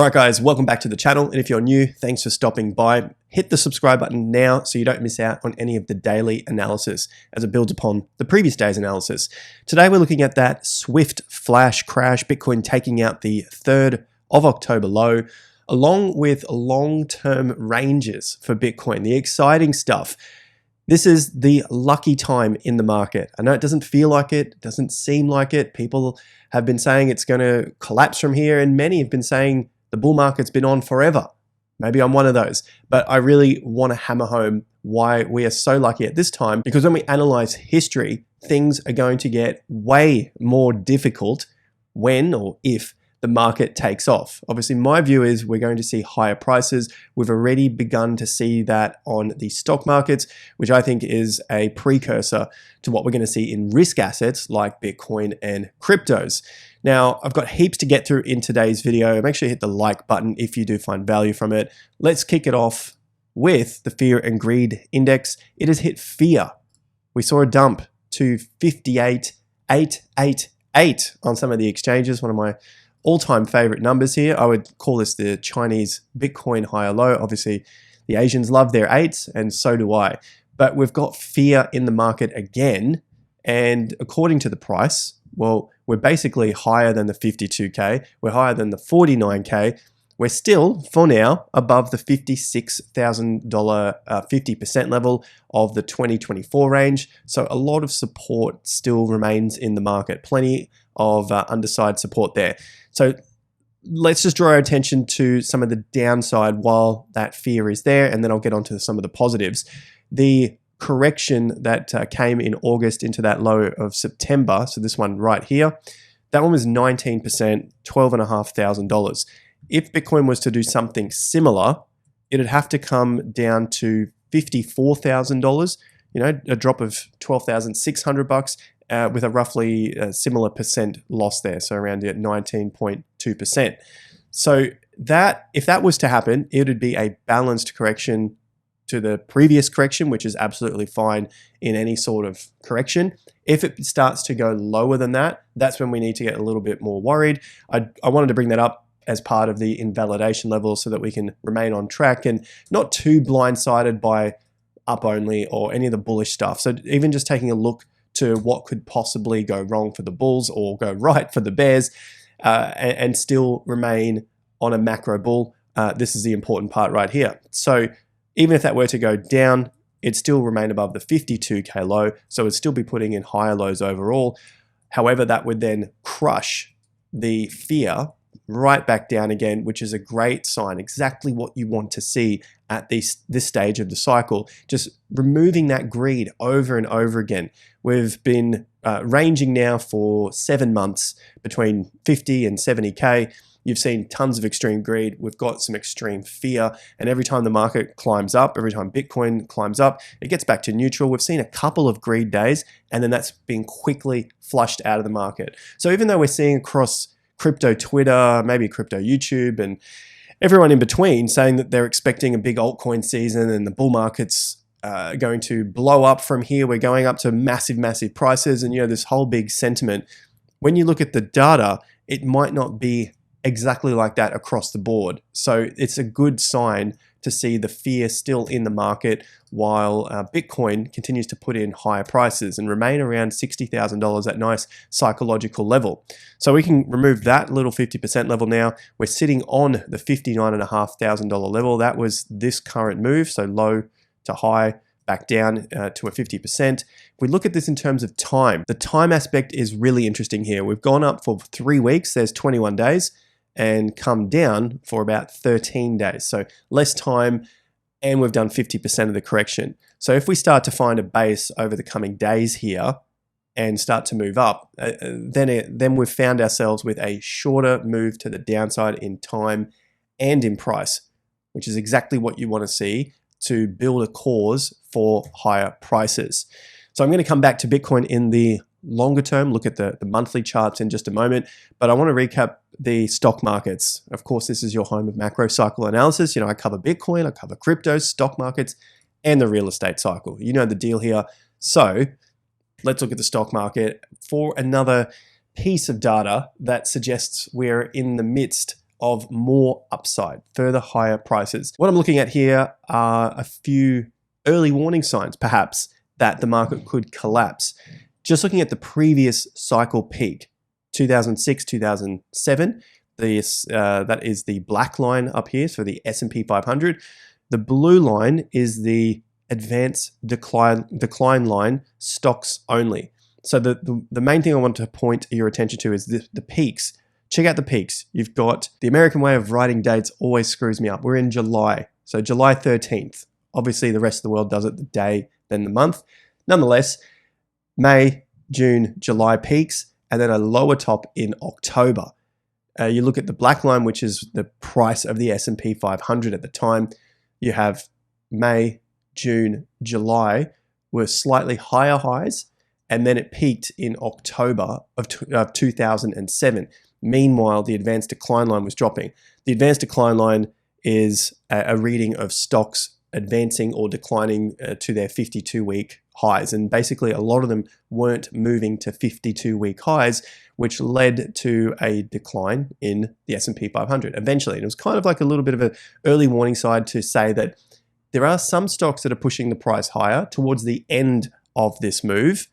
Alright guys, welcome back to the channel, and if you're new, thanks for stopping by. Hit the subscribe button now so you don't miss out on any of the daily analysis as it builds upon the previous day's analysis. Today we're looking at that swift flash crash, Bitcoin taking out the 3rd of October low, along with long-term ranges for Bitcoin, the exciting stuff. This is the lucky time in the market. I know it doesn't feel like it, doesn't seem like it. People have been saying it's going to collapse from here, and many have been saying the bull market's been on forever. Maybe I'm one of those, but I really want to hammer home why we are so lucky at this time, because when we analyze history, things are going to get way more difficult when or if the market takes off. Obviously, my view is we're going to see higher prices. We've already begun to see that on the stock markets, which I think is a precursor to what we're going to see in risk assets like Bitcoin and cryptos. Now, I've got heaps to get through in today's video. Make sure you hit the like button if you do find value from it. Let's kick it off with the fear and greed index. It has hit fear. We saw a dump to 58,888 on some of the exchanges, one of my all-time favorite numbers here. I would call this the Chinese Bitcoin higher low. Obviously, the Asians love their 8s, and so do I. But we've got fear in the market again, and according to the price, well, we're basically higher than the 52K. We're higher than the 49K. We're still, for now, above the $56,000 50% level of the 2024 range. So a lot of support still remains in the market. Plenty of underside support there. So let's just draw our attention to some of the downside while that fear is there, and then I'll get onto some of the positives. The correction that came in August into that low of September, so this one right here, that one was 19%, $12,500. If Bitcoin was to do something similar, it'd have to come down to $54,000, a drop of $12,600 with a roughly similar percent loss there, so around 19.2%. So that, if that was to happen, it would be a balanced correction to the previous correction, which is absolutely fine in any sort of correction. If it starts to go lower than that, that's when we need to get a little bit more worried. I wanted to bring that up as part of the invalidation level so that we can remain on track and not too blindsided by up only or any of the bullish stuff. So even just taking a look to what could possibly go wrong for the bulls or go right for the bears and still remain on a macro bull, this is the important part right here. So even if that were to go down, it'd still remain above the 52K low, so it'd still be putting in higher lows overall. However, that would then crush the fear right back down again, which is a great sign, exactly what you want to see at this stage of the cycle. Just removing that greed over and over again. We've been ranging now for 7 months between 50 and 70K. You've seen tons of extreme greed. We've got some extreme fear. And every time the market climbs up, every time Bitcoin climbs up, it gets back to neutral. We've seen a couple of greed days, and then that's been quickly flushed out of the market. So even though we're seeing across crypto Twitter, maybe crypto YouTube, and everyone in between saying that they're expecting a big altcoin season and the bull market's going to blow up from here, we're going up to massive, massive prices, and this whole big sentiment. When you look at the data, it might not be exactly like that across the board. So it's a good sign to see the fear still in the market while Bitcoin continues to put in higher prices and remain around $60,000, that nice psychological level. So we can remove that little 50% level now. We're sitting on the $59,500 level. That was this current move, so low to high, back down to a 50%. If we look at this in terms of time, the time aspect is really interesting here. We've gone up for 3 weeks, there's 21 days, and come down for about 13 days. So less time, and we've done 50% of the correction. So if we start to find a base over the coming days here and start to move up, then we've found ourselves with a shorter move to the downside in time and in price, which is exactly what you want to see to build a cause for higher prices. So I'm going to come back to Bitcoin in the longer term, look at the monthly charts in just a moment, but I want to recap the stock markets. Of course, this is your home of macro cycle analysis. I cover Bitcoin, I cover crypto, stock markets, and the real estate cycle. You know the deal here. So let's look at the stock market for another piece of data that suggests we're in the midst of more upside, further higher prices. What I'm looking at here are a few early warning signs, perhaps, that the market could collapse. Just looking at the previous cycle peak, 2006, 2007, that is the black line up here for the S&P 500. The blue line is the advanced decline line, stocks only. So the main thing I want to point your attention to is the peaks. Check out the peaks. You've got the American way of writing dates always screws me up. We're in July, so July 13th. Obviously, the rest of the world does it the day, then the month. Nonetheless, May, June, July peaks, and then a lower top in October. You look at the black line, which is the price of the S&P 500 at the time. You have May, June, July were slightly higher highs, and then it peaked in October of 2007. Meanwhile, the advanced decline line was dropping. The advanced decline line is a reading of stocks advancing or declining to their 52-week highs. And basically, a lot of them weren't moving to 52-week highs, which led to a decline in the S&P 500 eventually. And it was kind of like a little bit of an early warning sign to say that there are some stocks that are pushing the price higher towards the end of this move,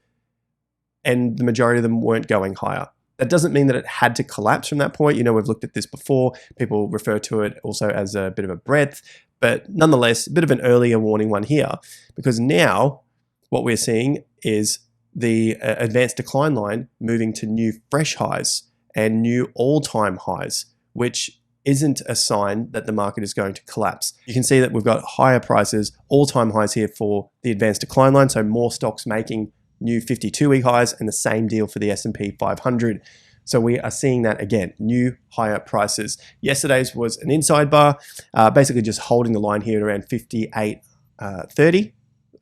and the majority of them weren't going higher. That doesn't mean that it had to collapse from that point. You know, we've looked at this before. People refer to it also as a bit of a breadth, but nonetheless, a bit of an earlier warning one here, because now what we're seeing is the advanced decline line moving to new fresh highs and new all-time highs, which isn't a sign that the market is going to collapse. You can see that we've got higher prices, all-time highs here for the advanced decline line, so more stocks making new 52-week highs, and the same deal for the S&P 500. So we are seeing that again, new higher prices. Yesterday's was an inside bar, basically just holding the line here at around 58.30.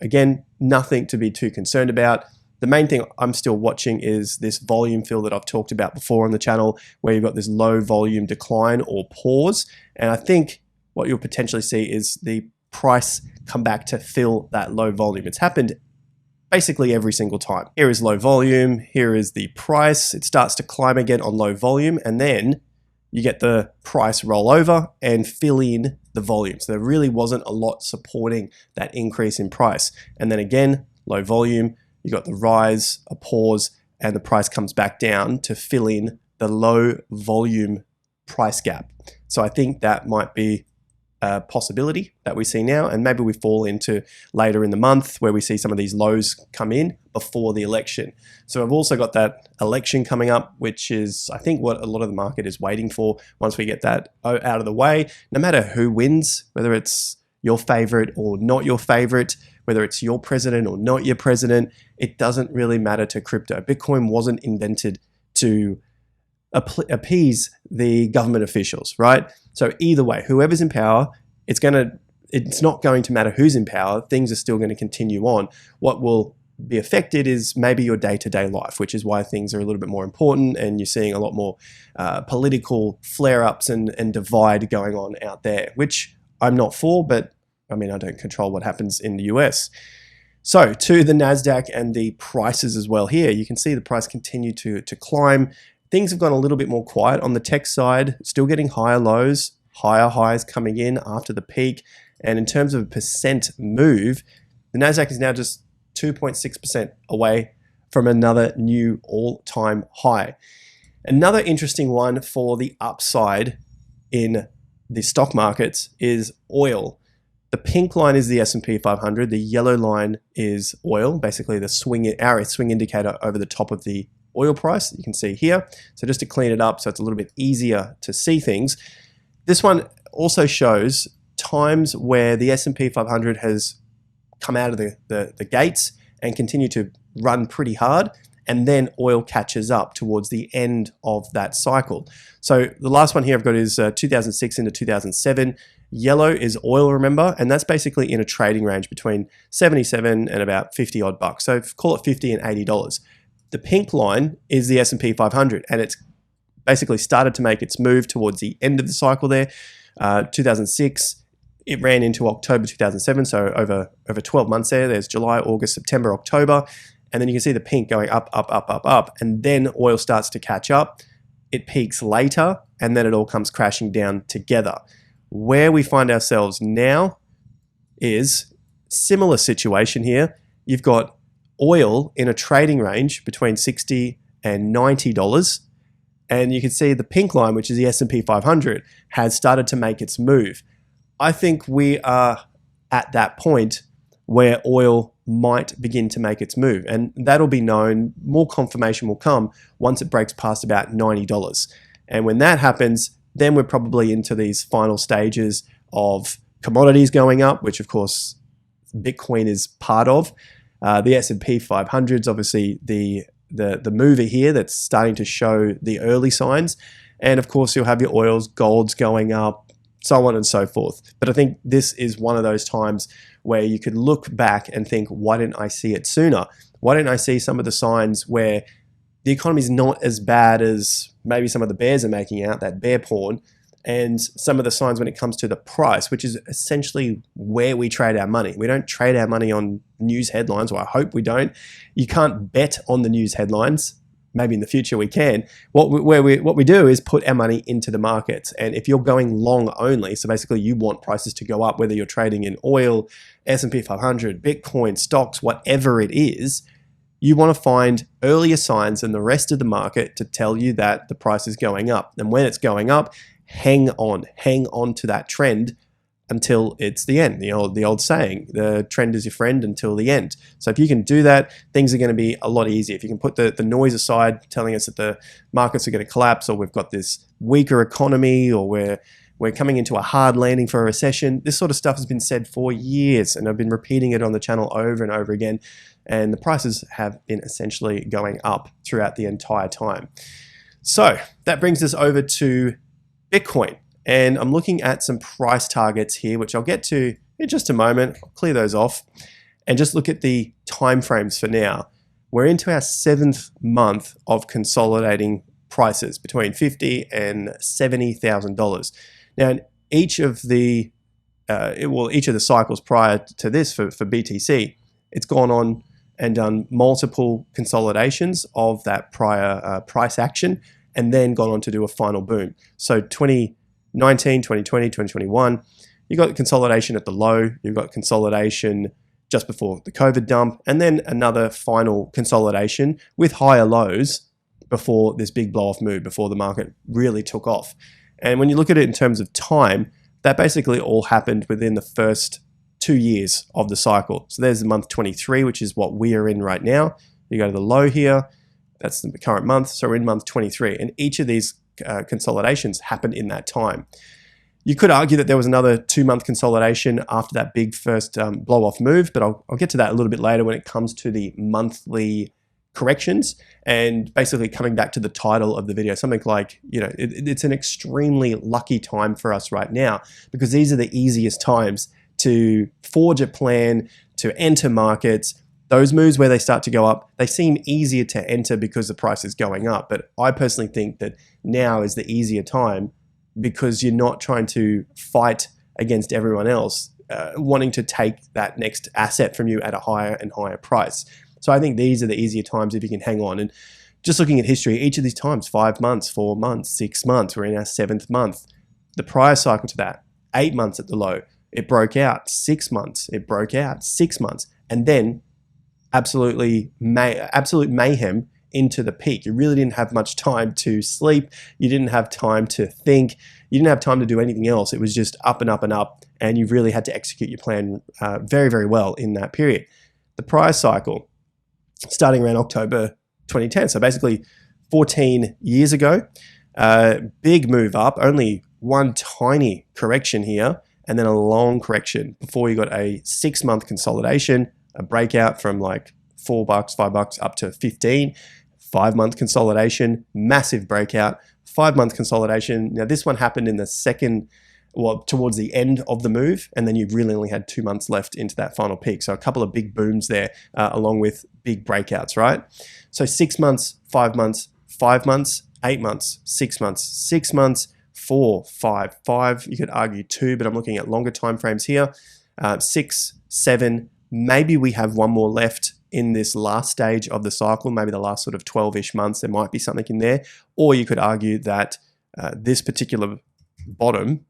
Again, nothing to be too concerned about. The main thing I'm still watching is this volume fill that I've talked about before on the channel, where you've got this low volume decline or pause. And I think what you'll potentially see is the price come back to fill that low volume. It's happened basically every single time. Here is low volume, here is the price. It starts to climb again on low volume, and then you get the price roll over and fill in the volume. So there really wasn't a lot supporting that increase in price. And then again, low volume, you got the rise, a pause, and the price comes back down to fill in the low volume price gap. So I think that might be a possibility that we see now, and maybe we fall into later in the month where we see some of these lows come in before the election. So I've also got that election coming up, which is, I think, what a lot of the market is waiting for. Once we get that out of the way, no matter who wins, whether it's your favorite or not your favorite, whether it's your president or not your president, it doesn't really matter to crypto. Bitcoin wasn't invented to appease the government officials, right? So either way, whoever's in power, it's not going to matter who's in power. Things are still going to continue on. What will be affected is maybe your day-to-day life, which is why things are a little bit more important, and you're seeing a lot more political flare-ups and divide going on out there, which I'm not for, but I mean, I don't control what happens in the US. So to the NASDAQ and the prices as well here, you can see the price continue to climb. Things have gone a little bit more quiet on the tech side, still getting higher lows, higher highs coming in after the peak. And in terms of a percent move, the NASDAQ is now just 2.6% away from another new all-time high. Another interesting one for the upside in the stock markets is oil. The pink line is the S&P 500. The yellow line is oil, basically the arrow swing indicator over the top of the oil price that you can see here. So just to clean it up so it's a little bit easier to see things, this one also shows times where the S&P 500 has come out of the gates and continue to run pretty hard, and then oil catches up towards the end of that cycle. So the last one here I've got is 2006 into 2007. Yellow is oil, remember, and that's basically in a trading range between 77 and about 50 odd bucks. So call it $50 and $80. The pink line is the S&P 500, and it's basically started to make its move towards the end of the cycle there. 2006, it ran into October 2007, so over 12 months there. There's July, August, September, October, and then you can see the pink going up, up, up, up, up, and then oil starts to catch up. it peaks later, and then it all comes crashing down together. Where we find ourselves now is similar situation here. You've got oil in a trading range between $60 and $90, and you can see the pink line, which is the S&P 500, has started to make its move. I think we are at that point where oil might begin to make its move, and that'll be known, more confirmation will come once it breaks past about $90. And when that happens, then we're probably into these final stages of commodities going up, which of course Bitcoin is part of. The S&P 500 is obviously the mover here that's starting to show the early signs. And of course you'll have your oils, golds going up, so on and so forth. But I think this is one of those times where you could look back and think, why didn't I see it sooner? Why didn't I see some of the signs where the economy is not as bad as maybe some of the bears are making out, that bear porn, and some of the signs when it comes to the price, which is essentially where we trade our money. We don't trade our money on news headlines, or I hope we don't. You can't bet on the news headlines. Maybe in the future we can. What we do is put our money into the markets. And if you're going long only, so basically you want prices to go up, whether you're trading in oil, S&P 500, Bitcoin, stocks, whatever it is, you want to find earlier signs than the rest of the market to tell you that the price is going up. And when it's going up, hang on to that trend until it's the end. The old saying, the trend is your friend until the end. So if you can do that, things are going to be a lot easier. If you can put the noise aside telling us that the markets are going to collapse, or we've got this weaker economy, or we're coming into a hard landing for a recession. This sort of stuff has been said for years, and I've been repeating it on the channel over and over again, and the prices have been essentially going up throughout the entire time. So that brings us over to Bitcoin. And I'm looking at some price targets here, which I'll get to in just a moment. I'll clear those off and just look at the timeframes for now. We're into our 7th month of consolidating prices between $50,000 and $70,000. Now, in each of the cycles prior to this for BTC, it's gone on and done multiple consolidations of that prior price action, and then gone on to do a final boom. So 2019, 2020, 2021, you got consolidation at the low, you've got consolidation just before the COVID dump, and then another final consolidation with higher lows before this big blow-off move, before the market really took off. And when you look at it in terms of time, that basically all happened within the first 2 years of the cycle. So there's the month 23, which is what we are in right now. You go to the low here, that's the current month, so we're in month 23, and each of these consolidations happened in that time. You could argue that there was another 2-month consolidation after that big first blow-off move, but I'll get to that a little bit later when it comes to the monthly corrections, and basically coming back to the title of the video, something like, it's an extremely lucky time for us right now, because these are the easiest times to forge a plan, to enter markets. Those moves where they start to go up, they seem easier to enter because the price is going up. But I personally think that now is the easier time, because you're not trying to fight against everyone else wanting to take that next asset from you at a higher and higher price. So I think these are the easier times if you can hang on. And just looking at history, each of these times, 5 months, 4 months, 6 months, we're in our 7th month. The prior cycle to that, 8 months at the low, it broke out. 6 months, it broke out. 6 months, and then absolute mayhem into the peak. You really didn't have much time to sleep. You didn't have time to think. You didn't have time to do anything else. It was just up and up and up, and you really had to execute your plan very, very well in that period. The prior cycle, starting around October 2010, so basically 14 years ago, big move up, only one tiny correction here, and then a long correction before you got a 6-month consolidation, a breakout from like $4, $5 up to 15, 5-month consolidation, massive breakout, 5-month consolidation. Now this one happened in the towards the end of the move, and then you really only had 2 months left into that final peak. So a couple of big booms there, along with big breakouts, right? So 6 months, 5 months, 5 months, 8 months, 6 months, 6 months, 4, 5, 5. You could argue 2, but I'm looking at longer time frames here. 6, 7. Maybe we have one more left in this last stage of the cycle, maybe the last sort of 12-ish months, there might be something in there. Or you could argue that this particular bottom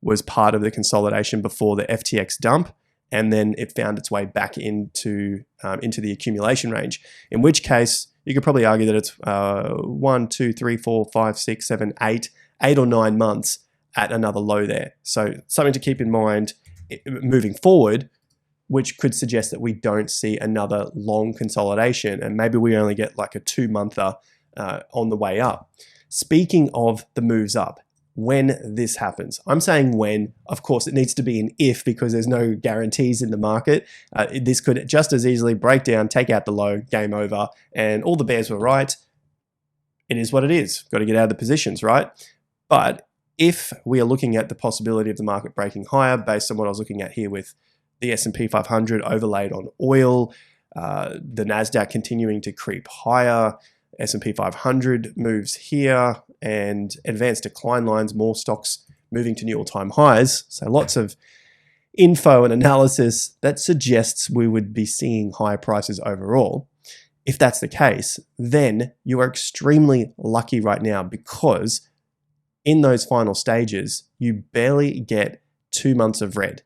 was part of the consolidation before the FTX dump, and then it found its way back into the accumulation range, in which case you could probably argue that it's 1, 2, 3, 4, 5, 6, 7, 8 or 9 months at another low there. So something to keep in mind moving forward, which could suggest that we don't see another long consolidation, and maybe we only get like a 2-monther on the way up. Speaking of the moves up, when this happens, I'm saying when. Of course, it needs to be an if, because there's no guarantees in the market. This could just as easily break down, take out the low, game over, and all the bears were right. It is what it is. Got to get out of the positions, right? But if we are looking at the possibility of the market breaking higher, based on what I was looking at here with the S&P 500 overlaid on oil, the NASDAQ continuing to creep higher, S&P 500 moves here, and advanced decline lines, more stocks moving to new all-time highs. So lots of info and analysis that suggests we would be seeing higher prices overall. If that's the case, then you are extremely lucky right now, because in those final stages, you barely get 2 months of red.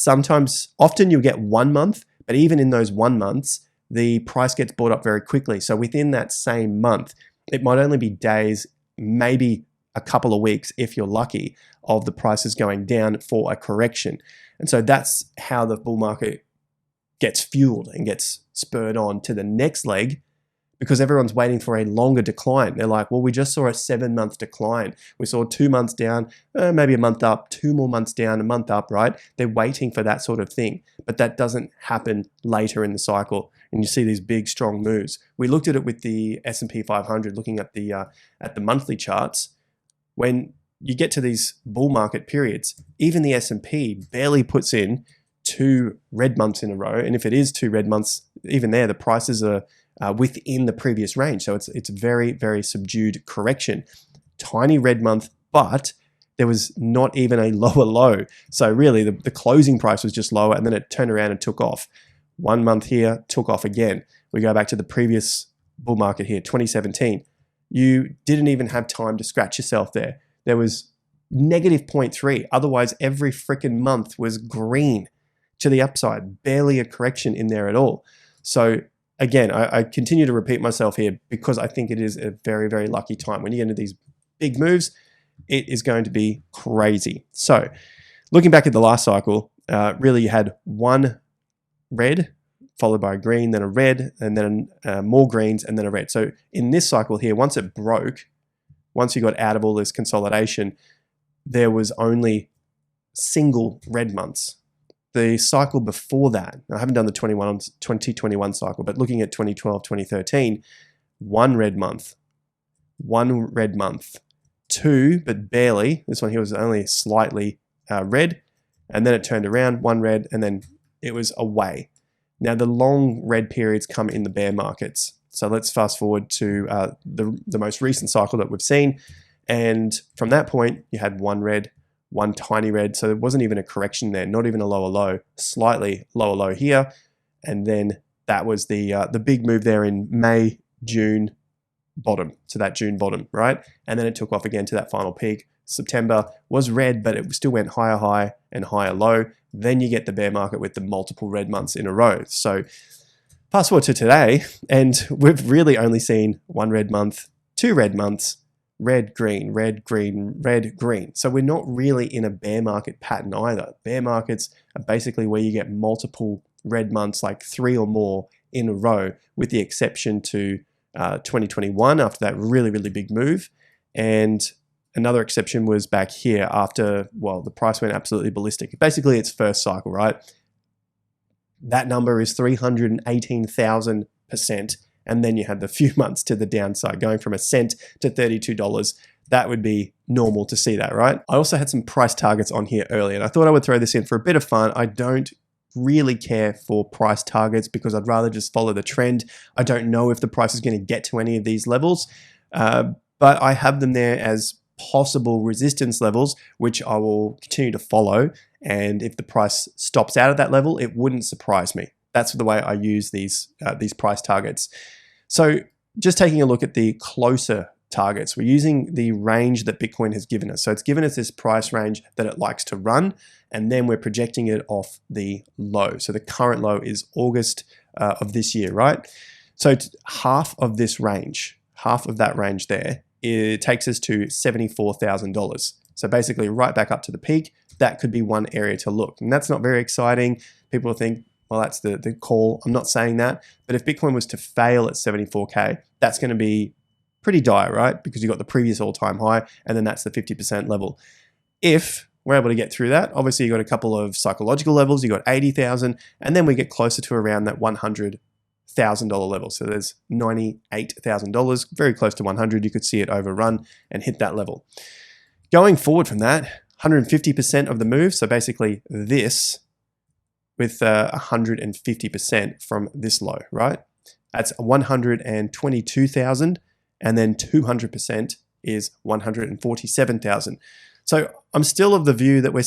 Often you'll get 1 month, but even in those 1 months, the price gets bought up very quickly. So within that same month, it might only be days, maybe a couple of weeks, if you're lucky, of the prices going down for a correction. And so that's how the bull market gets fueled and gets spurred on to the next leg, because everyone's waiting for a longer decline. They're like, well, we just saw a 7-month decline. We saw 2 months down, maybe a month up, 2 more months down, a month up, right? They're waiting for that sort of thing, but that doesn't happen later in the cycle. And you see these big, strong moves. We looked at it with the S&P 500, looking at the monthly charts. When you get to these bull market periods, even the S&P barely puts in 2 red months in a row. And if it is 2 red months, even there, the prices are within the previous range. So it's very, very subdued correction. Tiny red month, but there was not even a lower low. So really the closing price was just lower, and then it turned around and took off. 1 month here, took off again. We go back to the previous bull market here, 2017. You didn't even have time to scratch yourself there. There was negative 0.3. Otherwise, every freaking month was green to the upside. Barely a correction in there at all. So again, I continue to repeat myself here, because I think it is a very, very lucky time. When you get into these big moves, it is going to be crazy. So looking back at the last cycle, really you had 1 red, followed by a green, then a red, and then more greens, and then a red. So in this cycle here, once it broke, once you got out of all this consolidation, there was only single red months. The cycle before that, I haven't done the 2021 cycle, but looking at 2012, 2013, 1 red month, 1 red month, 2, but barely. This one here was only slightly red, and then it turned around, 1 red, and then it was away. Now the long red periods come in the bear markets. So let's fast forward to the most recent cycle that we've seen. And from that point, you had 1 red, 1 tiny red. So there wasn't even a correction there, not even a lower low, slightly lower low here. And then that was the big move there in May, June bottom, to that June bottom, right? And then it took off again to that final peak. September was red, but it still went higher high and higher low. Then you get the bear market with the multiple red months in a row. So fast forward to today, and we've really only seen 1 red month, 2 red months, red, green, red, green, red, green. So we're not really in a bear market pattern either. Bear markets are basically where you get multiple red months, like 3 or more in a row, with the exception to 2021 after that really, really big move. And another exception was back here after, well, the price went absolutely ballistic. Basically, its first cycle, right? That number is 318,000%. And then you had the few months to the downside, going from a cent to $32. That would be normal to see that, right? I also had some price targets on here earlier, and I thought I would throw this in for a bit of fun. I don't really care for price targets because I'd rather just follow the trend. I don't know if the price is going to get to any of these levels, but I have them there as possible resistance levels, which I will continue to follow. And if the price stops out at that level, it wouldn't surprise me. That's the way I use these price targets. So just taking a look at the closer targets, we're using the range that Bitcoin has given us. So it's given us this price range that it likes to run, and then we're projecting it off the low. So the current low is August of this year, right? So half of this range, half of that range there, it takes us to $74,000. So basically right back up to the peak. That could be one area to look. And that's not very exciting. People think, well, that's the call. I'm not saying that. But if Bitcoin was to fail at 74K, that's going to be pretty dire, right? Because you got the previous all-time high, and then that's the 50% level. If we're able to get through that, obviously you got a couple of psychological levels. You got 80,000, and then we get closer to around that $100,000 level. So there's $98,000, very close to 100. You could see it overrun and hit that level. Going forward from that, 150% of the move. So basically this with 150% from this low, right? That's 122,000, and then 200% is 147,000. So I'm still of the view that we're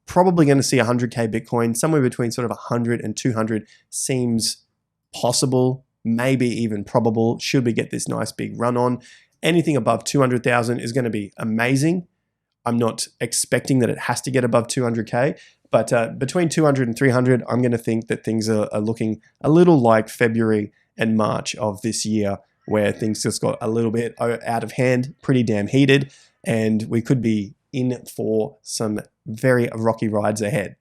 probably going to see 100K Bitcoin, somewhere between sort of 100 and 200 seems possible, maybe even probable, should we get this nice big run on. Anything above 200,000 is going to be amazing. I'm not expecting that it has to get above 200K, but between 200 and 300, I'm going to think that things are looking a little like February and March of this year, where things just got a little bit out of hand, pretty damn heated, and we could be in for some very rocky rides ahead.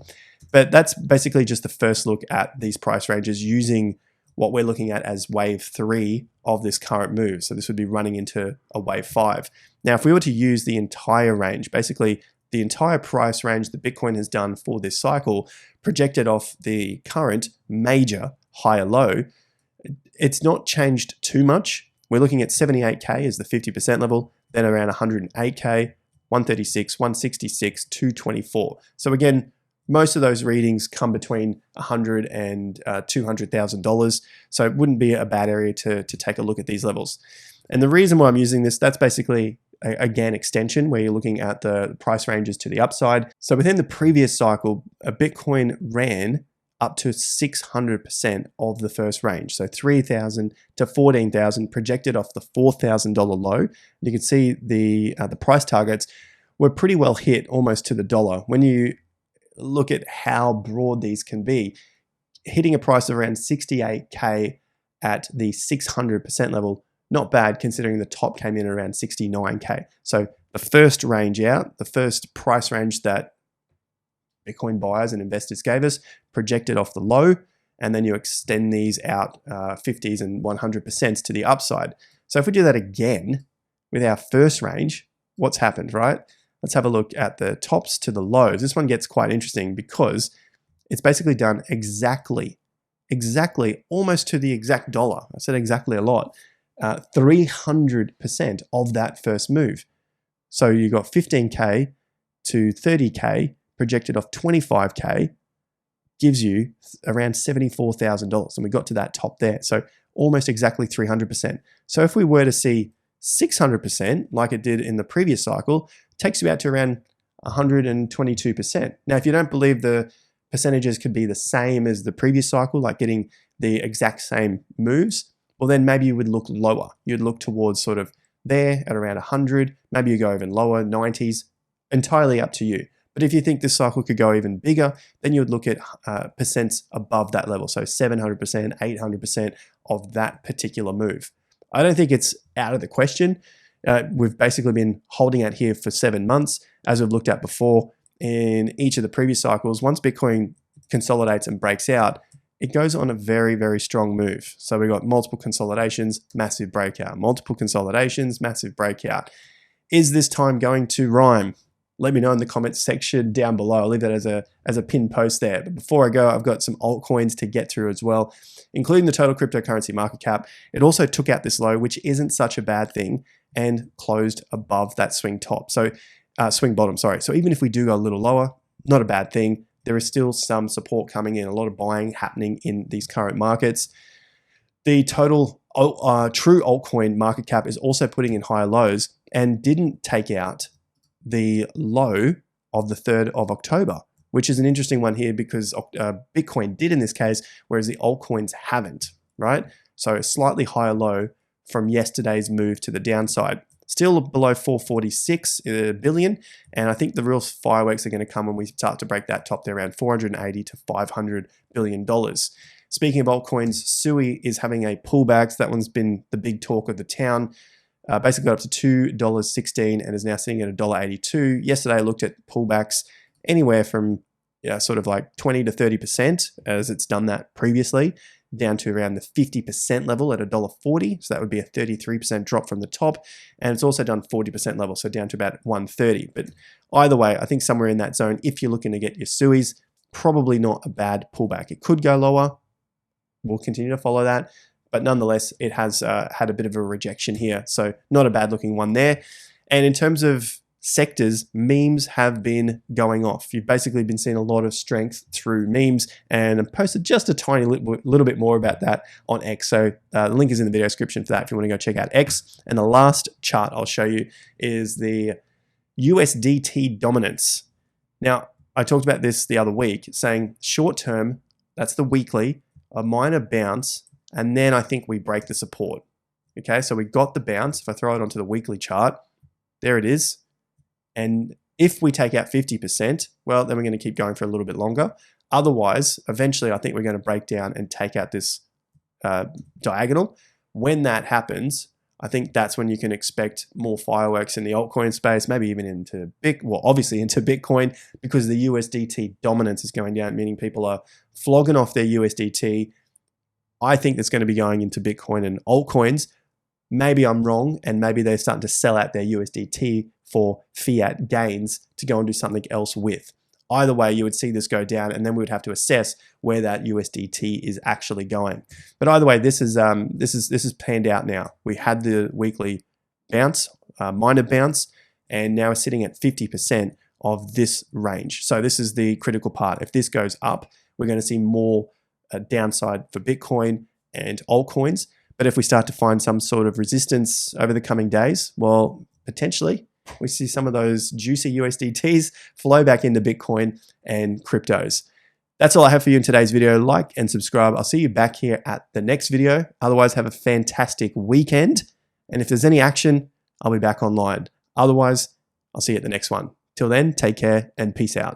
But that's basically just the first look at these price ranges using what we're looking at as wave 3 of this current move. So this would be running into a wave 5. Now, if we were to use the entire range, basically the entire price range that Bitcoin has done for this cycle, projected off the current major higher low, it's not changed too much. We're looking at 78K as the 50% level, then around 108K, 136, 166, 224. So again, most of those readings come between $100,000 and $200,000. So it wouldn't be a bad area to take a look at these levels. And the reason why I'm using this, that's basically again extension, where you're looking at the price ranges to the upside. So within the previous cycle, a Bitcoin ran up to 600% of the first range. So 3,000 to 14,000 projected off the $4,000 low. You can see the price targets were pretty well hit, almost to the dollar. When you look at how broad these can be, hitting a price of around 68K at the 600% level, not bad considering the top came in around 69K. So the first range out, the first price range that Bitcoin buyers and investors gave us, projected off the low, and then you extend these out 50s and 100% to the upside. So if we do that again with our first range, what's happened, right? Let's have a look at the tops to the lows. This one gets quite interesting because it's basically done exactly, almost to the exact dollar. I said exactly a lot. 300% of that first move. So you got 15K to 30K projected off 25K, gives you around $74,000. And we got to that top there. So almost exactly 300%. So if we were to see 600%, like it did in the previous cycle, takes you out to around 122%. Now, if you don't believe the percentages could be the same as the previous cycle, like getting the exact same moves, well, then maybe you would look lower. You'd look towards sort of there at around 100, maybe you go even lower, 90s, entirely up to you. But if you think this cycle could go even bigger, then you would look at percents above that level. So 700%, 800% of that particular move. I don't think it's out of the question. We've basically been holding out here for 7 months, as we've looked at before in each of the previous cycles. Once Bitcoin consolidates and breaks out, it goes on a very, very strong move. So we've got multiple consolidations, massive breakout, multiple consolidations, massive breakout. Is this time going to rhyme? Let me know in the comments section down below. I'll leave that as a pinned post there. But before I go, I've got some altcoins to get through as well, including the total cryptocurrency market cap. It also took out this low, which isn't such a bad thing, and closed above that swing top. So swing bottom, sorry. So even if we do go a little lower, not a bad thing. There is still some support coming in, a lot of buying happening in these current markets. The total true altcoin market cap is also putting in higher lows and didn't take out the low of the 3rd of October. which is an interesting one here because Bitcoin did in this case, whereas the altcoins haven't, right? So a slightly higher low from yesterday's move to the downside. Still below 446 billion, and I think the real fireworks are going to come when we start to break that top there around 480 to 500 billion dollars. Speaking of altcoins, SUI is having a pullback. So that one's been the big talk of the town. Basically got up to $2.16 and is now sitting at $1.82. Yesterday I looked at pullbacks anywhere from sort of like 20 to 30%, as it's done that previously, down to around the 50% level at $1.40. So that would be a 33% drop from the top. And it's also done 40% level, so down to about 130. But either way, I think somewhere in that zone, if you're looking to get your SUIs, probably not a bad pullback. It could go lower. We'll continue to follow that. But nonetheless, it has had a bit of a rejection here. So not a bad looking one there. And in terms of sectors, memes have been going off. You've basically been seeing a lot of strength through memes, and I posted just a tiny little bit more about that on X. So the link is in the video description for that if you want to go check out X. And the last chart I'll show you is the USDT dominance. Now, I talked about this the other week, saying short term, that's the weekly, a minor bounce, and then I think we break the support. Okay, so we got the bounce. If I throw it onto the weekly chart, there it is. And if we take out 50%, well, then we're going to keep going for a little bit longer. Otherwise, eventually, I think we're going to break down and take out this diagonal. When that happens, I think that's when you can expect more fireworks in the altcoin space, maybe even into obviously into Bitcoin, because the USDT dominance is going down, meaning people are flogging off their USDT. I think that's going to be going into Bitcoin and altcoins. Maybe I'm wrong, and maybe they're starting to sell out their USDT for fiat gains to go and do something else with. Either way, you would see this go down, and then we would have to assess where that USDT is actually going. But either way, this is panned out now. We had the weekly bounce, minor bounce, and now we're sitting at 50% of this range. So this is the critical part. If this goes up, we're going to see more downside for Bitcoin and altcoins. But if we start to find some sort of resistance over the coming days, well, potentially we see some of those juicy USDTs flow back into Bitcoin and cryptos. That's all I have for you in today's video. Like and subscribe. I'll see you back here at the next video. Otherwise, have a fantastic weekend. And if there's any action, I'll be back online. Otherwise, I'll see you at the next one. Till then, take care and peace out.